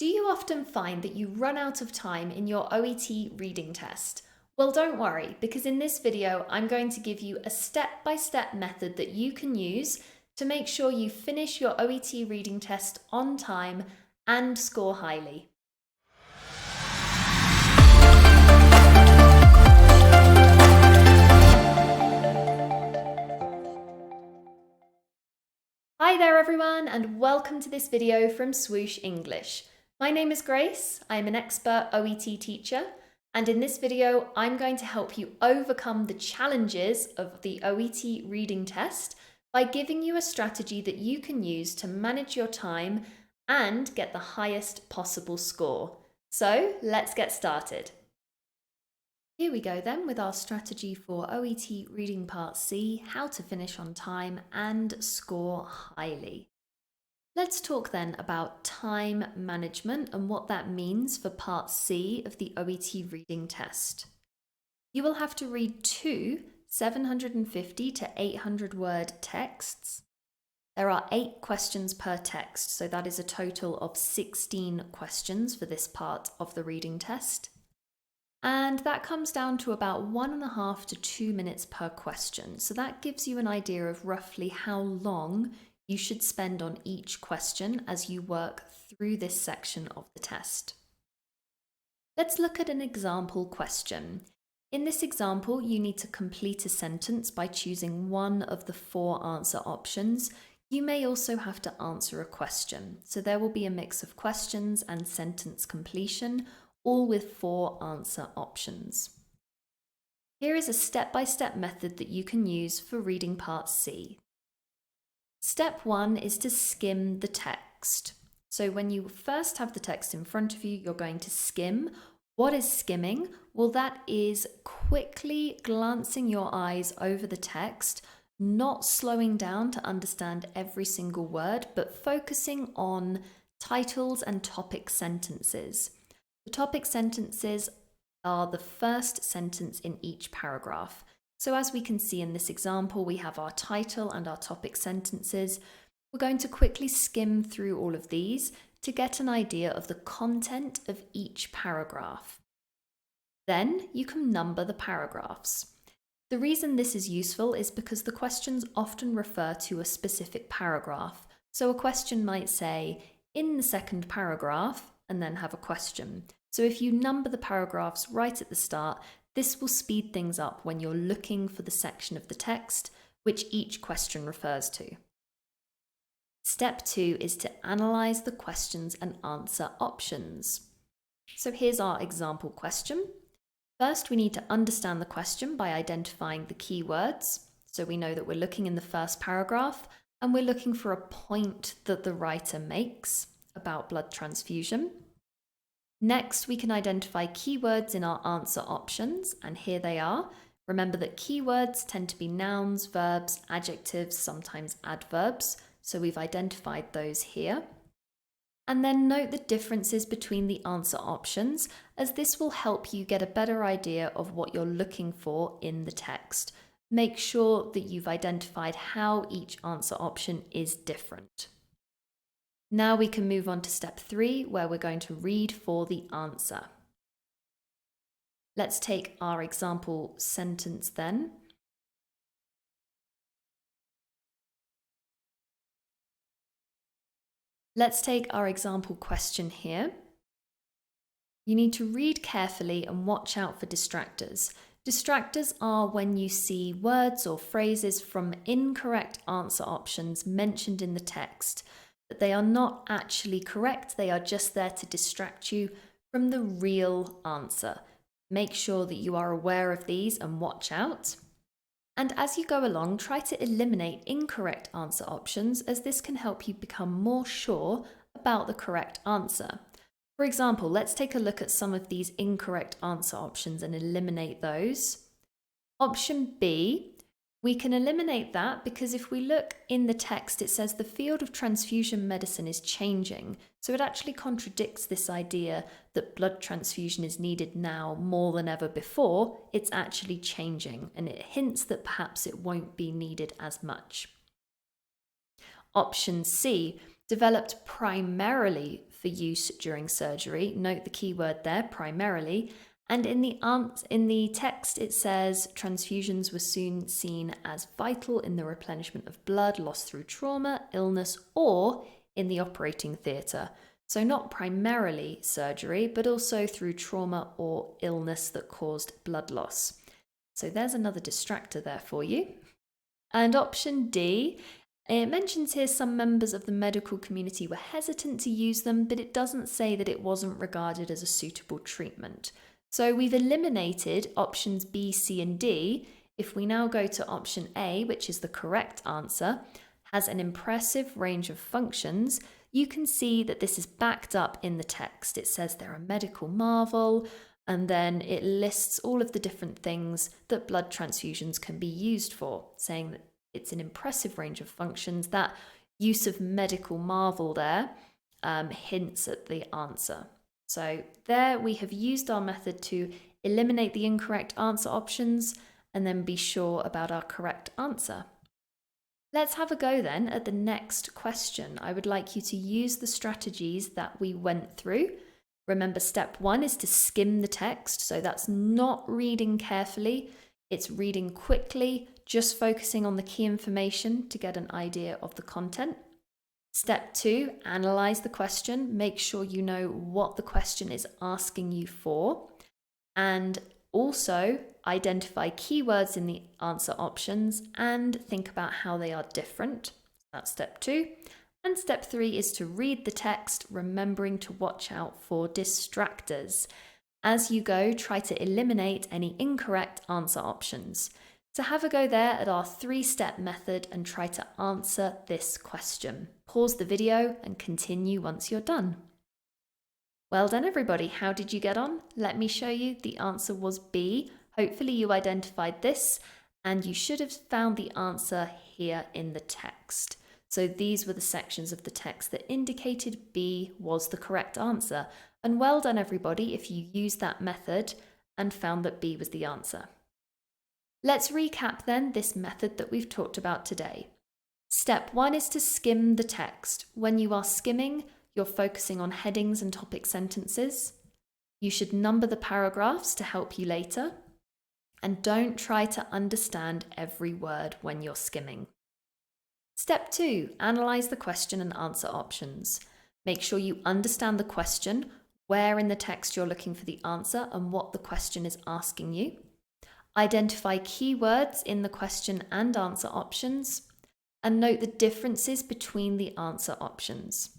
Do you often find that you run out of time in your OET reading test? Well, don't worry, because in this video, I'm going to give you a step-by-step method that you can use to make sure you finish your OET reading test on time and score highly. Hi there everyone, and welcome to this video from Swoosh English. My name is Grace, I'm an expert OET teacher, and in this video I'm going to help you overcome the challenges of the OET reading test by giving you a strategy that you can use to manage your time and get the highest possible score. So let's get started. Here we go then with our strategy for OET Reading Part C, how to finish on time and score highly. Let's talk then about time management and what that means for Part C of the OET reading test. You will have to read two 750 to 800 word texts. There are 8 questions per text, so that is a total of 16 questions for this part of the reading test. And that comes down to about 1.5 to 2 minutes per question. So that gives you an idea of roughly how long you should spend on each question as you work through this section of the test. Let's look at an example question. In this example, you need to complete a sentence by choosing one of the 4 answer options. You may also have to answer a question. So there will be a mix of questions and sentence completion, all with 4 answer options. Here is a step-by-step method that you can use for reading Part C. Step 1 is to skim the text. So when you first have the text in front of you, you're going to skim. What is skimming? Well, that is quickly glancing your eyes over the text, not slowing down to understand every single word, but focusing on titles and topic sentences. The topic sentences are the first sentence in each paragraph. So as we can see in this example, we have our title and our topic sentences. We're going to quickly skim through all of these to get an idea of the content of each paragraph. Then you can number the paragraphs. The reason this is useful is because the questions often refer to a specific paragraph. So a question might say, in the second paragraph, and then have a question. So if you number the paragraphs right at the start, this will speed things up when you're looking for the section of the text which each question refers to. Step 2 is to analyse the questions and answer options. So here's our example question. First, we need to understand the question by identifying the keywords. So we know that we're looking in the first paragraph and we're looking for a point that the writer makes about blood transfusion. Next, we can identify keywords in our answer options, and here they are. Remember that keywords tend to be nouns, verbs, adjectives, sometimes adverbs, so we've identified those here. And then note the differences between the answer options, as this will help you get a better idea of what you're looking for in the text. Make sure that you've identified how each answer option is different. Now we can move on to step 3, where we're going to read for the answer. Let's take our example sentence then. Let's take our example question here. You need to read carefully and watch out for distractors. Distractors are when you see words or phrases from incorrect answer options mentioned in the text. But they are not actually correct, they are just there to distract you from the real answer. Make sure that you are aware of these and watch out. And as you go along, try to eliminate incorrect answer options, as this can help you become more sure about the correct answer. For example, let's take a look at some of these incorrect answer options and eliminate those. Option B. We can eliminate that because if we look in the text, it says the field of transfusion medicine is changing. So it actually contradicts this idea that blood transfusion is needed now more than ever before. It's actually changing, and it hints that perhaps it won't be needed as much. Option C, developed primarily for use during surgery. Note the key word there, primarily. And in the text, it says transfusions were soon seen as vital in the replenishment of blood lost through trauma, illness, or in the operating theatre. So not primarily surgery, but also through trauma or illness that caused blood loss. So there's another distractor there for you. And option D, it mentions here some members of the medical community were hesitant to use them, but it doesn't say that it wasn't regarded as a suitable treatment. So we've eliminated options B, C, and D. If we now go to option A, which is the correct answer, has an impressive range of functions, you can see that this is backed up in the text. It says they're a medical marvel, and then it lists all of the different things that blood transfusions can be used for, saying that it's an impressive range of functions. That use of medical marvel there hints at the answer. So there we have used our method to eliminate the incorrect answer options and then be sure about our correct answer. Let's have a go then at the next question. I would like you to use the strategies that we went through. Remember, step 1 is to skim the text, so that's not reading carefully, it's reading quickly, just focusing on the key information to get an idea of the content. Step 2, analyse the question, make sure you know what the question is asking you for, and also identify keywords in the answer options and think about how they are different. That's step 2. And step 3 is to read the text, remembering to watch out for distractors. As you go, try to eliminate any incorrect answer options. So have a go there at our 3-step method and try to answer this question. Pause the video and continue once you're done. Well done everybody, how did you get on? Let me show you, the answer was B. Hopefully you identified this and you should have found the answer here in the text. So these were the sections of the text that indicated B was the correct answer. And well done everybody if you used that method and found that B was the answer. Let's recap then this method that we've talked about today. Step 1 is to skim the text. When you are skimming, you're focusing on headings and topic sentences. You should number the paragraphs to help you later. And don't try to understand every word when you're skimming. Step 2, analyse the question and answer options. Make sure you understand the question, where in the text you're looking for the answer and what the question is asking you. Identify keywords in the question and answer options, and note the differences between the answer options.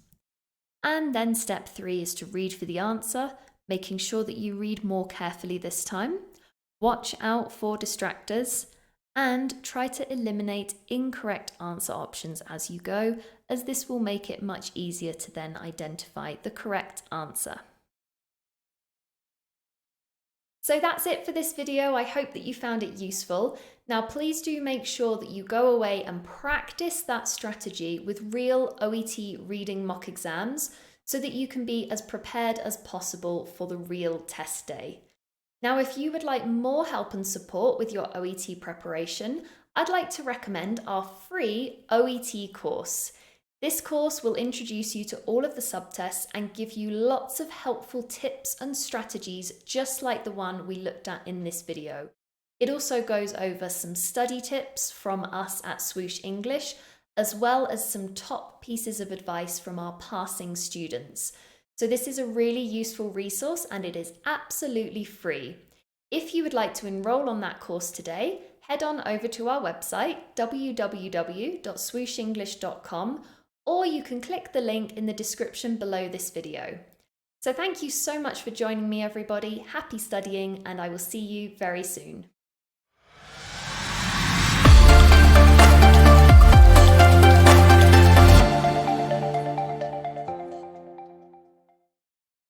And then step 3 is to read for the answer, making sure that you read more carefully this time. Watch out for distractors and try to eliminate incorrect answer options as you go, as this will make it much easier to then identify the correct answer. So that's it for this video. I hope that you found it useful. Now please do make sure that you go away and practice that strategy with real OET reading mock exams so that you can be as prepared as possible for the real test day. Now if you would like more help and support with your OET preparation, I'd like to recommend our free OET course. This course will introduce you to all of the subtests and give you lots of helpful tips and strategies just like the one we looked at in this video. It also goes over some study tips from us at Swoosh English, as well as some top pieces of advice from our passing students. So this is a really useful resource and it is absolutely free. If you would like to enroll on that course today, head on over to our website www.swooshenglish.com, or you can click the link in the description below this video. So thank you so much for joining me everybody, happy studying, and I will see you very soon.